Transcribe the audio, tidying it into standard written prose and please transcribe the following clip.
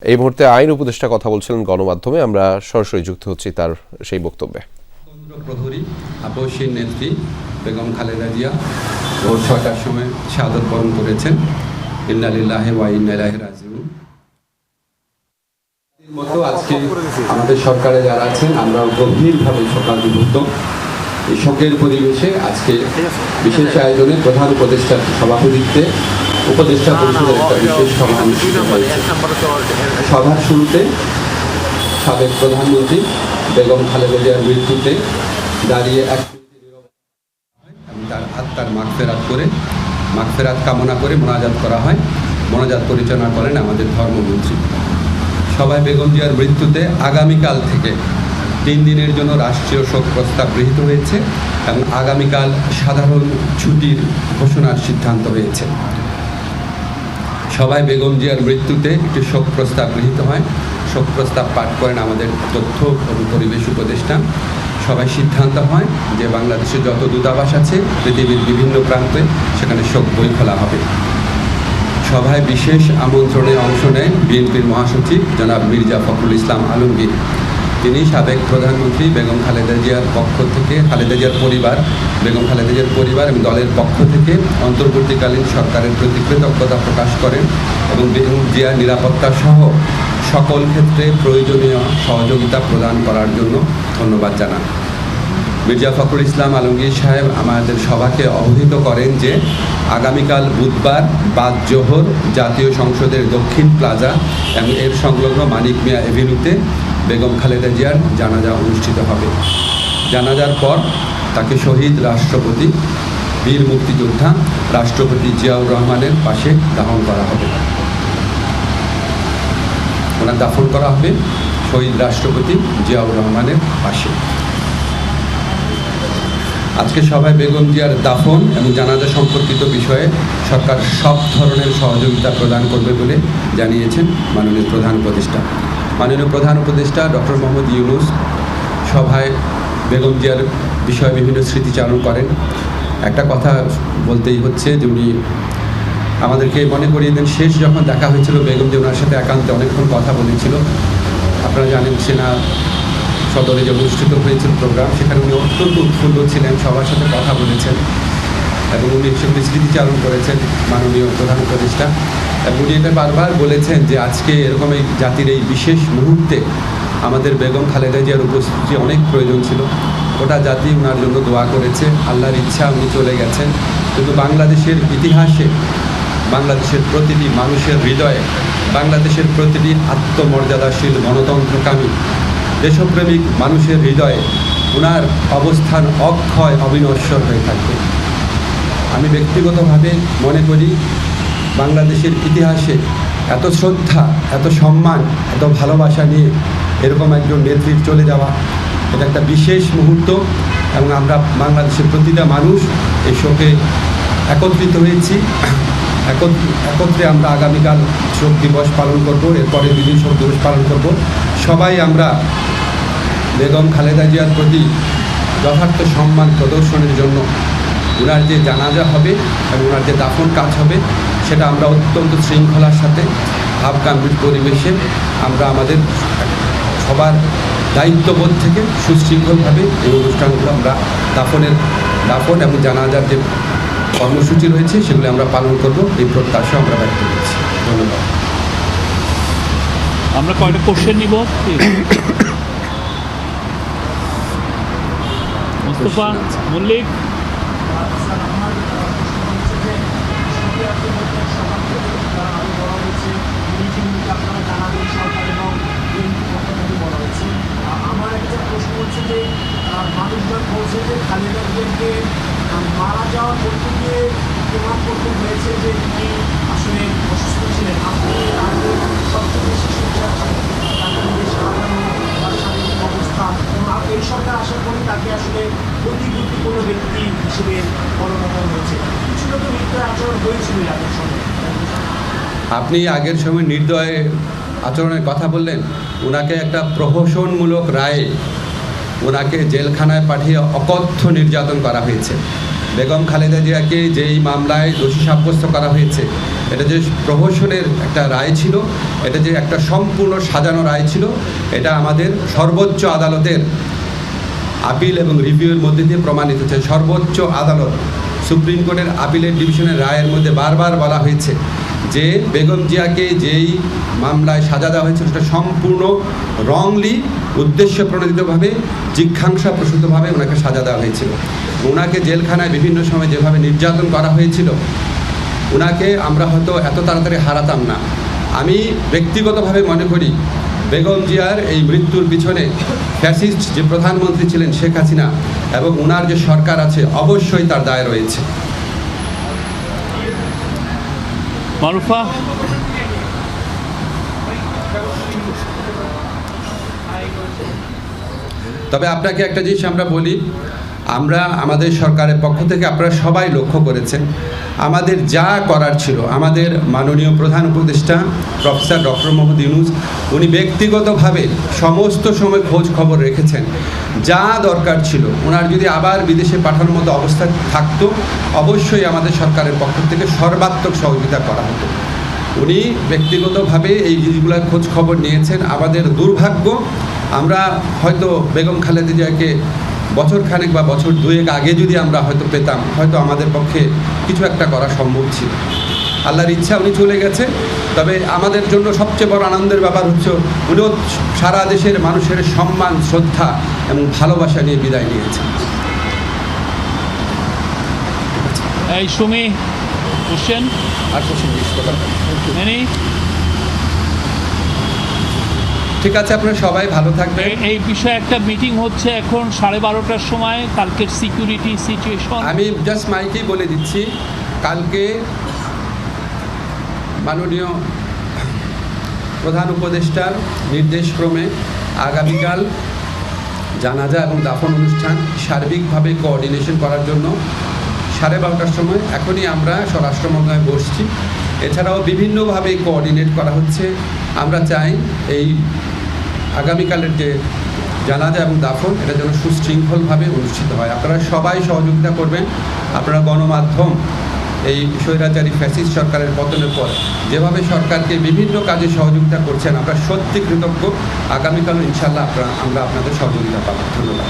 এই মুহূর্তে আইন উপদেষ্টা কথা বলছিলেন গণমাধ্যমে, আমরা সরাসরি যুক্ত হচ্ছি তার সেই বক্তব্যে। প্রহরী আপসীর নেত্রী বেগম খালেদা জিয়া ভোর ৬টার সময় শাহাদত বরণ করেছেন। ইন্না লিল্লাহি ওয়া ইন্না ইলাইহি রাজিউন। মতো আজকে আমাদের সরকারে যারা আছেন আমরা গভীরভাবে শোকাভিভূত। এই শোকের পরিবেশে আজকে বিশেষ আয়োজনে প্রধান উপদেষ্টার সভাপতিত্বে উপদেষ্টা পরিষদের একটা বিশেষ সভা অনুষ্ঠিত হয়েছে। সভার শুরুতে সাবেক প্রধানমন্ত্রী বেগম খালেদা জিয়ার মৃত্যুতে দাঁড়িয়ে এক তার আত্মার মাগফিরাত কামনা করে মোনাজাত করা হয়। মোনাজাত পরিচালনা করেন আমাদের ধর্মমন্ত্রী। সবাই বেগম জিয়ার মৃত্যুতে আগামীকাল থেকে 3 দিনের জন্য রাষ্ট্রীয় শোক প্রস্তাব গৃহীত হয়েছে এবং আগামীকাল সাধারণ ছুটির ঘোষণার সিদ্ধান্ত হয়েছে। সবাই বেগম জিয়ার মৃত্যুতে একটি শোক প্রস্তাব গৃহীত হয়। শোক প্রস্তাব পাঠ করেন আমাদের তথ্য এবং পরিবেশ উপদেষ্টা। সবাই সিদ্ধান্ত হয় যে বাংলাদেশে যত দূতাবাস আছে পৃথিবীর বিভিন্ন প্রান্তে সেখানে শোক বই খোলা হবে। সভায় বিশেষ আমন্ত্রণে অংশ নেন বিএনপির মহাসচিব জনাব মির্জা ফখরুল ইসলাম আলমগীর। তিনি সাবেক প্রধানমন্ত্রী বেগম খালেদা জিয়ার পক্ষ থেকে বেগম খালেদা জিয়ার পরিবার এবং দলের পক্ষ থেকে অন্তর্বর্তীকালীন সরকারের প্রতি কৃতজ্ঞতা প্রকাশ করেন এবং বেগম জিয়ার নিরাপত্তা সহ সকল ক্ষেত্রে প্রয়োজনীয় সহযোগিতা প্রদান করার জন্য ধন্যবাদ জানান। মির্জা ফখরুল ইসলাম আলমগীর সাহেব আমাদের সভাকে অবহিত করেন যে আগামীকাল বুধবার বাদ জোহর জাতীয় সংসদের দক্ষিণ প্লাজা এবং এর সংলগ্ন মানিক মিয়া এভিনিউতে বেগম খালেদা জিয়ার জানাজা অনুষ্ঠিত হবে। জানাজার পর তাকে শহীদ রাষ্ট্রপতি বীর মুক্তিযোদ্ধা রাষ্ট্রপতি জিয়াউর রহমানের পাশে দাফন করা হবে। ওনার দাফন করা হবে শহীদ রাষ্ট্রপতি জিয়াউর রহমানের পাশে। আজকে সবাই বেগম জিয়ার দাফন এবং জানাজা সম্পর্কিত বিষয়ে সরকার সব ধরনের সহযোগিতা প্রদান করবে বলে জানিয়েছেন মাননীয় প্রধান উপদেষ্টা। মাননীয় প্রধান উপদেষ্টা ডক্টর মোহাম্মদ ইউনূস সভায় বেগম জিয়ার বিষয়ে বিভিন্ন স্মৃতিচারণ করেন। একটা কথা বলতেই হচ্ছে যে উনি আমাদেরকে মনে করিয়ে দেন শেষ যখন দেখা হয়েছিল বেগম জিয়া ওনার সাথে একান্তে অনেকক্ষণ কথা বলেছিল। আপনারা জানেন সেনা সদরে যে অনুষ্ঠিত হয়েছিল প্রোগ্রাম, সেখানে উনি অত্যন্ত উৎফুল্ল ছিলেন, সবার সাথে কথা বলেছেন এবং উনি সেগুলি স্মৃতিচারণ করেছেন মাননীয় প্রধান উপদেষ্টা। এবং উনি এটা বারবার বলেছেন যে আজকে এরকম এই জাতির এই বিশেষ মুহূর্তে আমাদের বেগম খালেদা জিয়ার উপস্থিতি অনেক প্রয়োজন ছিল। গোটা জাতি ওনার জন্য দোয়া করেছে, আল্লাহর ইচ্ছা উনি চলে গেছেন। কিন্তু বাংলাদেশের ইতিহাসে বাংলাদেশের প্রতিটি মানুষের হৃদয়ে বাংলাদেশের প্রতিটি আত্মমর্যাদাশীল গণতন্ত্রকামী দেশপ্রেমিক মানুষের হৃদয়ে ওনার অবস্থান অক্ষয় অবিনশ্বর হয়ে থাকবে। আমি ব্যক্তিগতভাবে মনে করি বাংলাদেশের ইতিহাসে এত শ্রদ্ধা, এত সম্মান, এত ভালোবাসা নিয়ে এরকম একজন নেত্রীর চলে যাওয়া এটা একটা বিশেষ মুহূর্ত এবং আমরা বাংলাদেশের প্রতিটা মানুষ এই শোকে একত্রিত হয়েছি। একত্রে আমরা আগামীকাল শোক দিবস পালন করব, এরপরে 2 দিন শোক দিবস পালন করব। সবাই আমরা বেগম খালেদা জিয়ার প্রতি যথার্থ সম্মান প্রদর্শনের জন্য ওনার যে জানাজা হবে এবং ওনার যে দাফন কাজ হবে সেটা আমরা অত্যন্ত শৃঙ্খলার সাথে ভাবগাম্ভীর পরিবেশে আমরা আমাদের সবার দায়িত্ববোধ থেকে সুশৃঙ্খলভাবে এই অনুষ্ঠানগুলো আমরা দাফন এবং জানাজার যে কর্মসূচি রয়েছে সেগুলো আমরা পালন করব, এই প্রত্যাশা আমরা ব্যক্ত করছি। ধন্যবাদ। আমরা কয়টা কোশ্চেন নিব? মুস্তফা মল্লিক। আমার একটা প্রশ্ন হচ্ছে যে মানুষজন বলছে যে খালেদা জিয়াকে মারা যাওয়ার মধ্য দিয়ে প্রমাণ করতে হয়েছে যে তিনি আসলে অসুস্থ ছিলেন। আপনি সবচেয়ে বেশি সুবিধা তার শারীরিক অবস্থা এবং এই সরকার আশা করি তাকে আসলে অতি গুরুত্বপূর্ণ ব্যক্তি হিসেবে মনোনয়ন হয়েছে। কিছুটা তো নির্দয় আচরণ হয়েছিল আগের সময়। আপনি আগের সময় নির্দয় আচরণের কথা বললেন। ওনাকে একটা প্রহসনমূলক রায়ে ওনাকে জেলখানায় পাঠিয়ে অকথ্য নির্যাতন করা হয়েছে। বেগম খালেদা জিয়াকে যেই মামলায় দোষী সাব্যস্ত করা হয়েছে, এটা যে প্রহসনের একটা রায় ছিল, এটা যে একটা সম্পূর্ণ সাজানো রায় ছিল, এটা আমাদের সর্বোচ্চ আদালতের আপিল এবং রিভিউয়ের মধ্যে দিয়ে প্রমাণিত হচ্ছে। সর্বোচ্চ আদালত সুপ্রিম কোর্টের আপিলের ডিভিশনের রায়ের মধ্যে বারবার বলা হয়েছে যে বেগম জিয়াকে যেই মামলায় সাজা দেওয়া হয়েছিল সেটা সম্পূর্ণ রংলি, উদ্দেশ্য প্রণোদিতভাবে, জিজ্ঞাসাপ্রসূতভাবে ওনাকে সাজা দেওয়া হয়েছিল। ওনাকে জেলখানায় বিভিন্ন সময় যেভাবে নির্যাতন করা হয়েছিল, ওনাকে আমরা হয়তো এত তাড়াতাড়ি হারাতাম না। আমি ব্যক্তিগতভাবে মনে করি বেগম জিয়ার এই মৃত্যুর পিছনে ফ্যাসিস্ট যে প্রধানমন্ত্রী ছিলেন শেখ হাসিনা এবং ওনার যে সরকার আছে, অবশ্যই তার দায় রয়েছে। মারুফা, তবে আপনাকে একটা জিনিস আমরা বলি, আমরা আমাদের সরকারের পক্ষ থেকে আপনারা সবাই লক্ষ্য করেছেন, আমাদের যা করার ছিল, আমাদের মাননীয় প্রধান উপদেষ্টা প্রফেসর ডক্টর মোহাম্মদ ইউনূস উনি ব্যক্তিগতভাবে সমস্ত সময় খোঁজ খবর রেখেছেন। যা দরকার ছিল, ওনার যদি আবার বিদেশে পাঠানোর মতো অবস্থা থাকতো, অবশ্যই আমাদের সরকারের পক্ষ থেকে সর্বাত্মক সহযোগিতা করা হতো। উনি ব্যক্তিগতভাবে এই জিনিসগুলোর খোঁজ খবর নিয়েছেন। আমাদের দুর্ভাগ্য, আমরা হয়তো বেগম খালেদা জিয়াকে বছর খানেক বা বছর দুয়েক আগে যদি আমরা হয়তো পেতাম, হয়তো আমাদের পক্ষে কিছু একটা করা সম্ভব ছিল। আল্লাহর ইচ্ছা উনি চলে গেছে। তবে আমাদের জন্য সবচেয়ে বড় আনন্দের ব্যাপার হচ্ছে উনিও সারা দেশের মানুষের সম্মান, শ্রদ্ধা এবং ভালোবাসা নিয়ে বিদায় নিয়েছেন। এই সুমি, কোশ্চেন আর কোশ্চেন জিজ্ঞেস করলাম। এনি? ঠিক আছে, আপনারা সবাই ভালো থাকবেন। এই বিষয়ে একটা মিটিং হচ্ছে এখন 12:30টার সময়, কালকের সিকিউরিটি সিচুয়েশন। আমি জাস্ট মাইকেই বলে দিচ্ছি, কালকে মাননীয় প্রধান উপদেষ্টার নির্দেশক্রমে আগামীকাল জানাজা এবং দাফন অনুষ্ঠান সার্বিকভাবে কোঅর্ডিনেশন করার জন্য 12:30টার সময় এখনই আমরা স্বরাষ্ট্র মন্ত্রণালয়ে বসছি। এছাড়াও বিভিন্নভাবে কোঅর্ডিনেট করা হচ্ছে। আমরা চাই এই আগামীকালের যে জানাজা এবং দাফন, এটা যেন সুশৃঙ্খলভাবে অনুষ্ঠিত হয়। আপনারা সবাই সহযোগিতা করবেন। আপনারা গণমাধ্যম এই স্বৈরাচারী ফ্যাসিস্ট সরকারের পতনের পর যেভাবে সরকারকে বিভিন্ন কাজে সহযোগিতা করছেন, আমরা সত্যি কৃতজ্ঞ। আগামীকালও ইনশাল্লাহ আমরা আপনাদের সহযোগিতা পাবো। ধন্যবাদ।